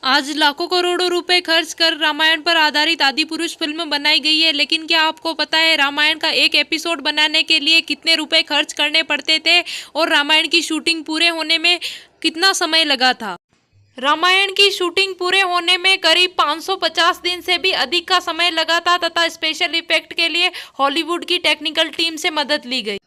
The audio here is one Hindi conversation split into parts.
आज लाखों करोड़ों रुपए खर्च कर रामायण पर आधारित आदिपुरुष फिल्म बनाई गई है, लेकिन क्या आपको पता है रामायण का एक एपिसोड बनाने के लिए कितने रुपए खर्च करने पड़ते थे और रामायण की शूटिंग पूरे होने में कितना समय लगा था। रामायण की शूटिंग पूरे होने में करीब 550 दिन से भी अधिक का समय लगा था तथा स्पेशल इफेक्ट के लिए हॉलीवुड की टेक्निकल टीम से मदद ली गई।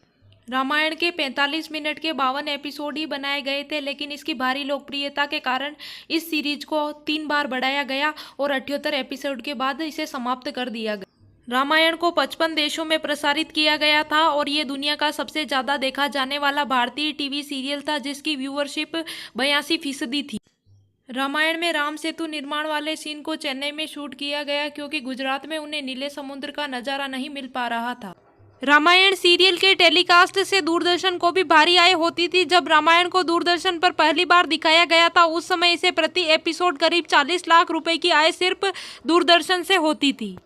रामायण के 45 मिनट के 52 एपिसोड ही बनाए गए थे, लेकिन इसकी भारी लोकप्रियता के कारण इस सीरीज को 3 बार बढ़ाया गया और 78 एपिसोड के बाद इसे समाप्त कर दिया गया। रामायण को 55 देशों में प्रसारित किया गया था और ये दुनिया का सबसे ज़्यादा देखा जाने वाला भारतीय टीवी सीरियल था, जिसकी व्यूअरशिप 82% थी। रामायण में राम सेतु निर्माण वाले सीन को चेन्नई में शूट किया गया क्योंकि गुजरात में उन्हें नीले समुद्र का नज़ारा नहीं मिल पा रहा था। रामायण सीरियल के टेलीकास्ट से दूरदर्शन को भी भारी आय होती थी। जब रामायण को दूरदर्शन पर पहली बार दिखाया गया था उस समय इसे प्रति एपिसोड करीब 40 लाख रुपए की आय सिर्फ दूरदर्शन से होती थी।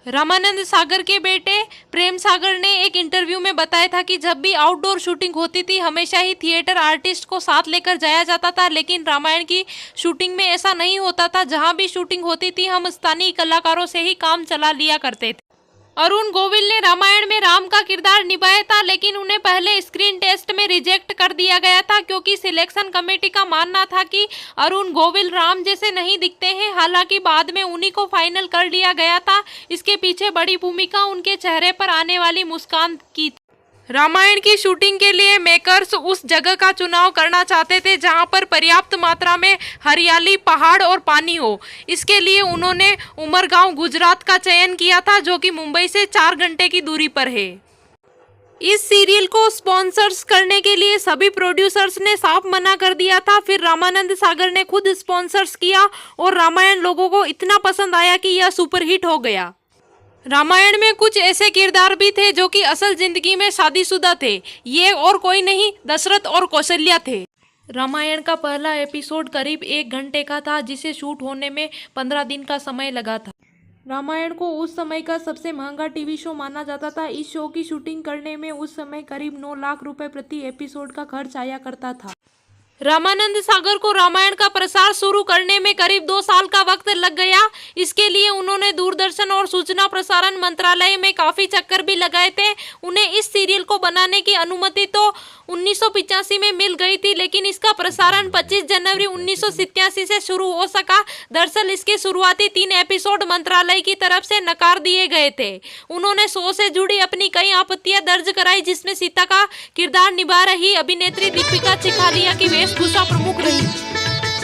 रामानंद सागर के बेटे प्रेम सागर ने एक इंटरव्यू में बताया था कि जब भी आउटडोर शूटिंग होती थी हमेशा ही थिएटर आर्टिस्ट को साथ लेकर जाया जाता था, लेकिन रामायण की शूटिंग में ऐसा नहीं होता था। जहां भी शूटिंग होती थी हम स्थानीय कलाकारों से ही काम चला लिया करते थे। अरुण गोविल ने रामायण में राम का किरदार निभाया था, लेकिन उन्हें पहले स्क्रीन टेस्ट में रिजेक्ट कर दिया गया था क्योंकि सिलेक्शन कमेटी का मानना था कि अरुण गोविल राम जैसे नहीं दिखते हैं। हालांकि बाद में उन्हीं को फाइनल कर लिया गया था। इसके पीछे बड़ी भूमिका उनके चेहरे पर आने वाली मुस्कान की थी। रामायण की शूटिंग के लिए मेकर्स उस जगह का चुनाव करना चाहते थे जहां पर पर्याप्त मात्रा में हरियाली, पहाड़ और पानी हो। इसके लिए उन्होंने उमरगांव, गुजरात का चयन किया था, जो कि मुंबई से 4 घंटे की दूरी पर है। इस सीरियल को स्पॉन्सर्स करने के लिए सभी प्रोड्यूसर्स ने साफ मना कर दिया था। फिर रामानंद सागर ने खुद स्पॉन्सर्स किया और रामायण लोगों को इतना पसंद आया कि यह सुपरहिट हो गया। रामायण में कुछ ऐसे किरदार भी थे जो कि असल जिंदगी में शादीशुदा थे। ये और कोई नहीं, दशरथ और कौशल्या थे। रामायण का पहला एपिसोड करीब 1 घंटे का था, जिसे शूट होने में 15 दिन का समय लगा था। रामायण को उस समय का सबसे महंगा टीवी शो माना जाता था। इस शो की शूटिंग करने में उस समय करीब 9 लाख रुपए प्रति एपिसोड का खर्च आया करता था। रामानंद सागर को रामायण का प्रसार शुरू करने में करीब 2 साल का वक्त लग गया। इसके लिए उन्होंने दूरदर्शन और सूचना प्रसारण मंत्रालय में काफी चक्कर भी लगाए थे। उन्हें इस सीरियल को बनाने की अनुमति तो 1985 में मिल गई थी, लेकिन इसका प्रसारण 25 जनवरी 1987 से शुरू हो सका। दरअसल इसके शुरुआती 3 एपिसोड मंत्रालय की तरफ से नकार दिए गए थे। उन्होंने शो से जुड़ी अपनी कई आपत्तियां दर्ज कराई, जिसमें सीता का किरदार निभा रही अभिनेत्री दीपिका चिखालिया की वेशभूषा प्रमुख रही।